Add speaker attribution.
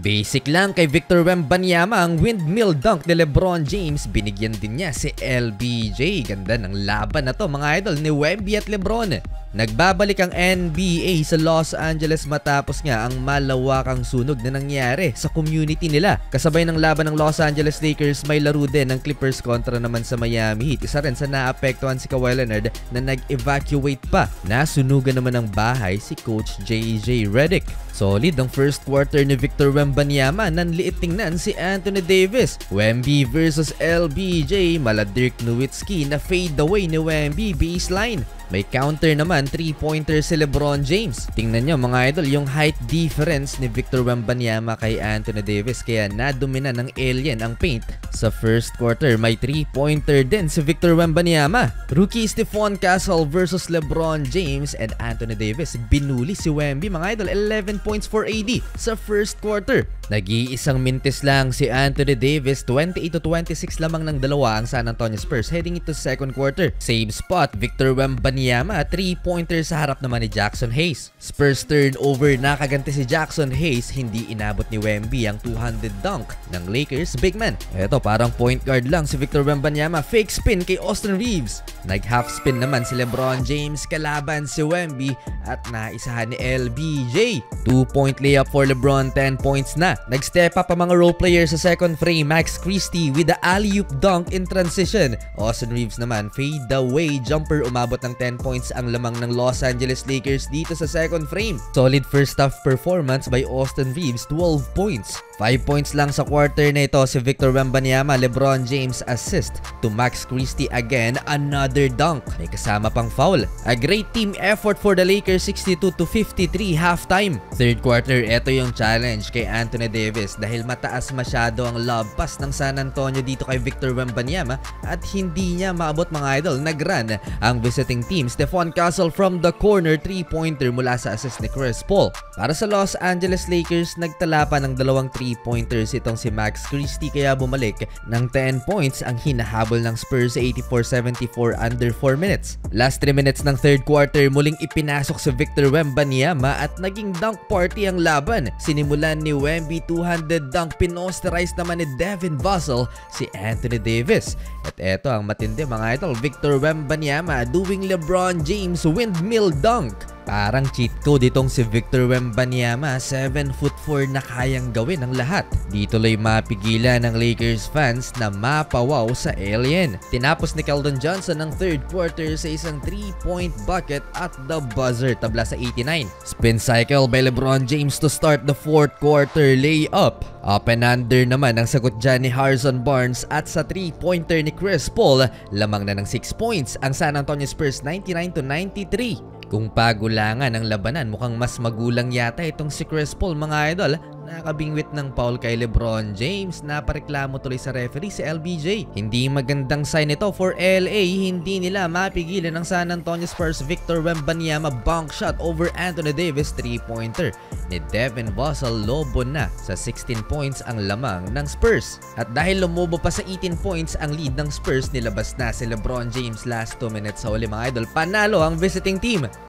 Speaker 1: Basic lang kay Victor Wembanyama ang windmill dunk ni LeBron James. Binigyan din niya si LBJ. Ganda ng laban na to mga idol ni Wemby at LeBron. Nagbabalik ang NBA sa Los Angeles matapos nga ang malawakang sunog na nangyari sa community nila. Kasabay ng laban ng Los Angeles Lakers, may laro din ng Clippers kontra naman sa Miami Heat. Isa rin sa naapektuhan si Kawhi Leonard na nag-evacuate pa. Nasunugan naman ng bahay si Coach JJ Redick. Solid ang first quarter ni Victor Wembanyama. Nanliit tingnan si Anthony Davis. Wemby versus LBJ. Mala Dirk Nowitzki na fade away ni Wemby baseline. May counter naman 3-pointer si LeBron James. Tingnan nyo mga idol yung height difference ni Victor Wembanyama kay Anthony Davis, kaya nadumina ng alien ang paint. Sa first quarter may 3-pointer din si Victor Wembanyama. Rookie Stephon Castle versus LeBron James and Anthony Davis. Binuli si Wemby mga idol. 11 points for AD sa first quarter. Nag-iisang mintis lang si Anthony Davis. 28-26 lamang ng dalawa ang San Antonio Spurs heading into second quarter. Same spot, Victor Wembanyama, 3-pointer sa harap naman ni Jackson Hayes. Spurs turnover, nakaganti si Jackson Hayes. Hindi inabot ni Wemby ang 200 dunk ng Lakers big man. Eto parang point guard lang si Victor Wembanyama. Fake spin kay Austin Reeves. Nag-half spin naman si LeBron James kalaban si Wemby at naisahan ni LBJ. 2-point layup for LeBron, 10 points na. Nag-step up ang mga role players sa second frame. Max Christie with the alley-oop dunk in transition. Austin Reeves naman fade away jumper, umabot ng 10 points ang lamang ng Los Angeles Lakers dito sa second frame. Solid first half performance by Austin Reeves, 12 points. 5 points lang sa quarter na ito si Victor Wembanyama. LeBron James assist to Max Christie again, another dunk. May kasama pang foul. A great team effort for the Lakers, 62-53 halftime. Third quarter, ito yung challenge kay Anthony Davis dahil mataas masyado ang lob pass ng San Antonio dito kay Victor Wembanyama at hindi niya maabot mga idol. Nag-run ang visiting team. Stephon Castle from the corner, 3-pointer mula sa assist ni Chris Paul. Para sa Los Angeles Lakers, nagtala pa ng dalawang 3-pointers itong si Max Christie, kaya bumalik ng 10 points ang hinahabol ng Spurs sa 84-74 under 4 minutes. Last 3 minutes ng third quarter, muling ipinasok si Victor Wembanyama at naging dunk party ang laban. Sinimulan ni Wemby 200 dunk, pinosterize naman ni Devin Vassell si Anthony Davis. At eto ang matindi mga idol, Victor Wembanyama doing LeBron James windmill dunk. Parang cheat code itong si Victor Wembanyama, 7'4" na kayang gawin ang lahat. Di tuloy mapigilan ng Lakers fans na mapawaw sa alien. Tinapos ni Keldon Johnson ang third quarter sa isang 3-point bucket at the buzzer, tabla sa 89. Spin cycle by LeBron James to start the fourth quarter layup. Up and under naman ang sagot dyan ni Harrison Barnes at sa 3-pointer ni Chris Paul, lamang na ng 6 points ang San Antonio Spurs, 99-93. Kung pagulangan ang labanan, mukhang mas magulang yata itong si Chris Paul mga idol. Nakabingwit ng foul kay LeBron James. Napareklamo tuloy sa referee si LBJ. Hindi magandang sign ito for LA. Hindi nila mapigilan ng San Antonio Spurs. Victor Wembanyama bank shot over Anthony Davis, 3-pointer ni Devin Vassell. Lobo na sa 16 points ang lamang ng Spurs. At dahil lumobo pa sa 18 points ang lead ng Spurs, nilabas na si LeBron James last 2 minutes sa uli mga idol. Panalo ang visiting team.